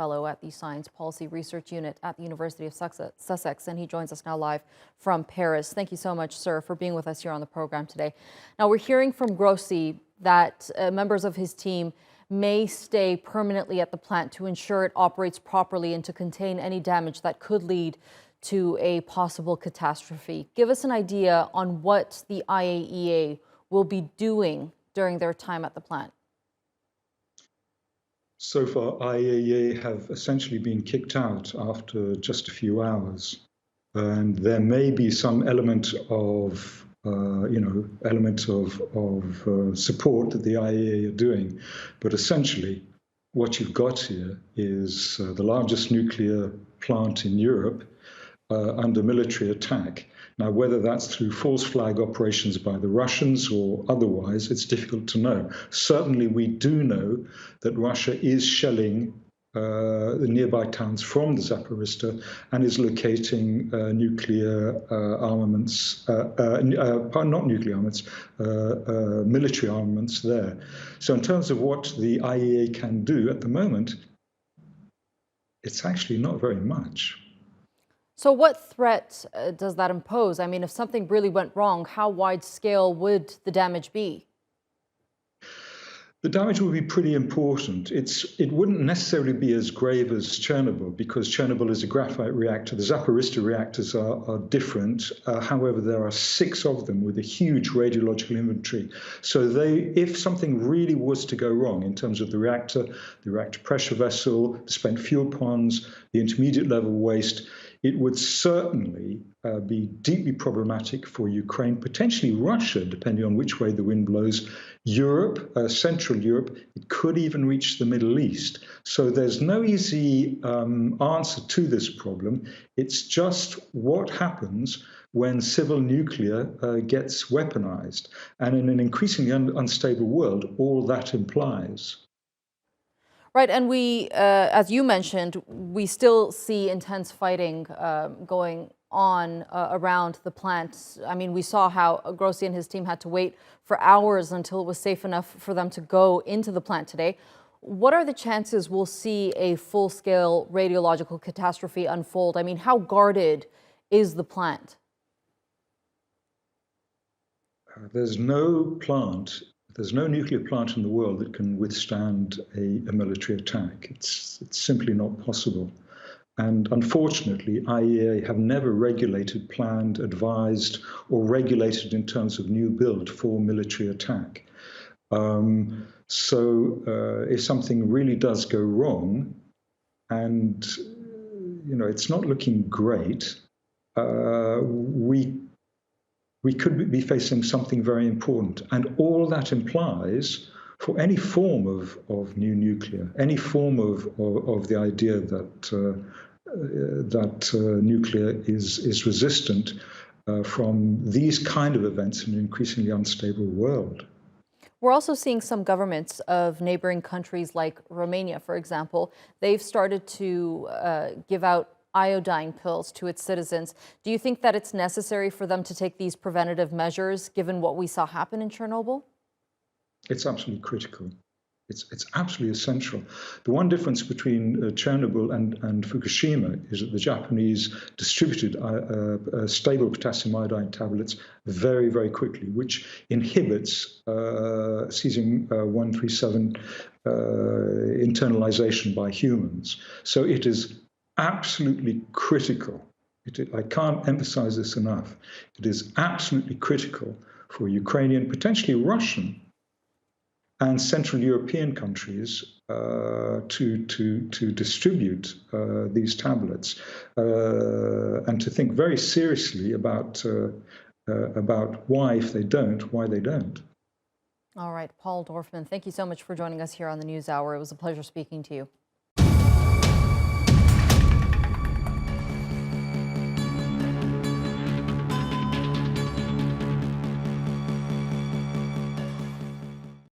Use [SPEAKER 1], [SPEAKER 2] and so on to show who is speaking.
[SPEAKER 1] Fellow at the Science Policy Research Unit at the University of Sussex, and he joins us now live from Paris. Thank you so much, sir, for being with us here on the program today. Now, we're hearing from Grossi that members of his team may stay permanently at the plant to ensure it operates properly and to contain any damage that could lead to a possible catastrophe. Give us an idea on what the IAEA will be doing during their time at the plant.
[SPEAKER 2] So far, IAEA have essentially been kicked out after just a few hours. And there may be some element of support that the IAEA are doing. But essentially, what you've got here is the largest nuclear plant in Europe under military attack. Now, whether that's through false flag operations by the Russians or otherwise, it's difficult to know. Certainly, we do know that Russia is shelling the nearby towns from the Zaporizhzhia and is locating nuclear armaments, not nuclear armaments, military armaments there. So in terms of what the IAEA can do at the moment, it's actually not very much.
[SPEAKER 1] So what threat does that impose? I mean, if something really went wrong, how wide scale would the damage be?
[SPEAKER 2] The damage would be pretty important. It wouldn't necessarily be as grave as Chernobyl, because Chernobyl is a graphite reactor. The Zaporizhzhia reactors are different. However, there are 6 of them with a huge radiological inventory. So if something really was to go wrong in terms of the reactor pressure vessel, the spent fuel ponds, the intermediate level waste, it would certainly be deeply problematic for Ukraine, potentially Russia, depending on which way the wind blows, Europe, Central Europe. It could even reach the Middle East. So there's no easy answer to this problem. It's just what happens when civil nuclear gets weaponized. And in an increasingly unstable world, all that implies.
[SPEAKER 1] Right, and we, as you mentioned, we still see intense fighting going on around the plant. I mean, we saw how Grossi and his team had to wait for hours until it was safe enough for them to go into the plant today. What are the chances we'll see a full-scale radiological catastrophe unfold? I mean, how guarded is the plant?
[SPEAKER 2] There's no nuclear plant in the world that can withstand a military attack. It's simply not possible. And unfortunately, IAEA have never regulated, planned, advised, or regulated in terms of new build for military attack. So if something really does go wrong, and it's not looking great, we could be facing something very important. And all that implies for any form of new nuclear, any form of the idea that nuclear is resistant from these kind of events in an increasingly unstable world.
[SPEAKER 1] We're also seeing some governments of neighboring countries like Romania, for example, they've started to give out iodine pills to its citizens. Do you think that it's necessary for them to take these preventative measures, given what we saw happen in Chernobyl?
[SPEAKER 2] It's absolutely critical. It's absolutely essential. The one difference between Chernobyl and Fukushima is that the Japanese distributed stable potassium iodide tablets very, very quickly, which inhibits cesium-137 internalization by humans. So it is absolutely critical. I can't emphasize this enough. It is absolutely critical for Ukrainian, potentially Russian, and Central European countries to distribute these tablets and to think very seriously about why, if they don't, why they don't.
[SPEAKER 1] All right, Paul Dorfman, thank you so much for joining us here on the NewsHour. It was a pleasure speaking to you.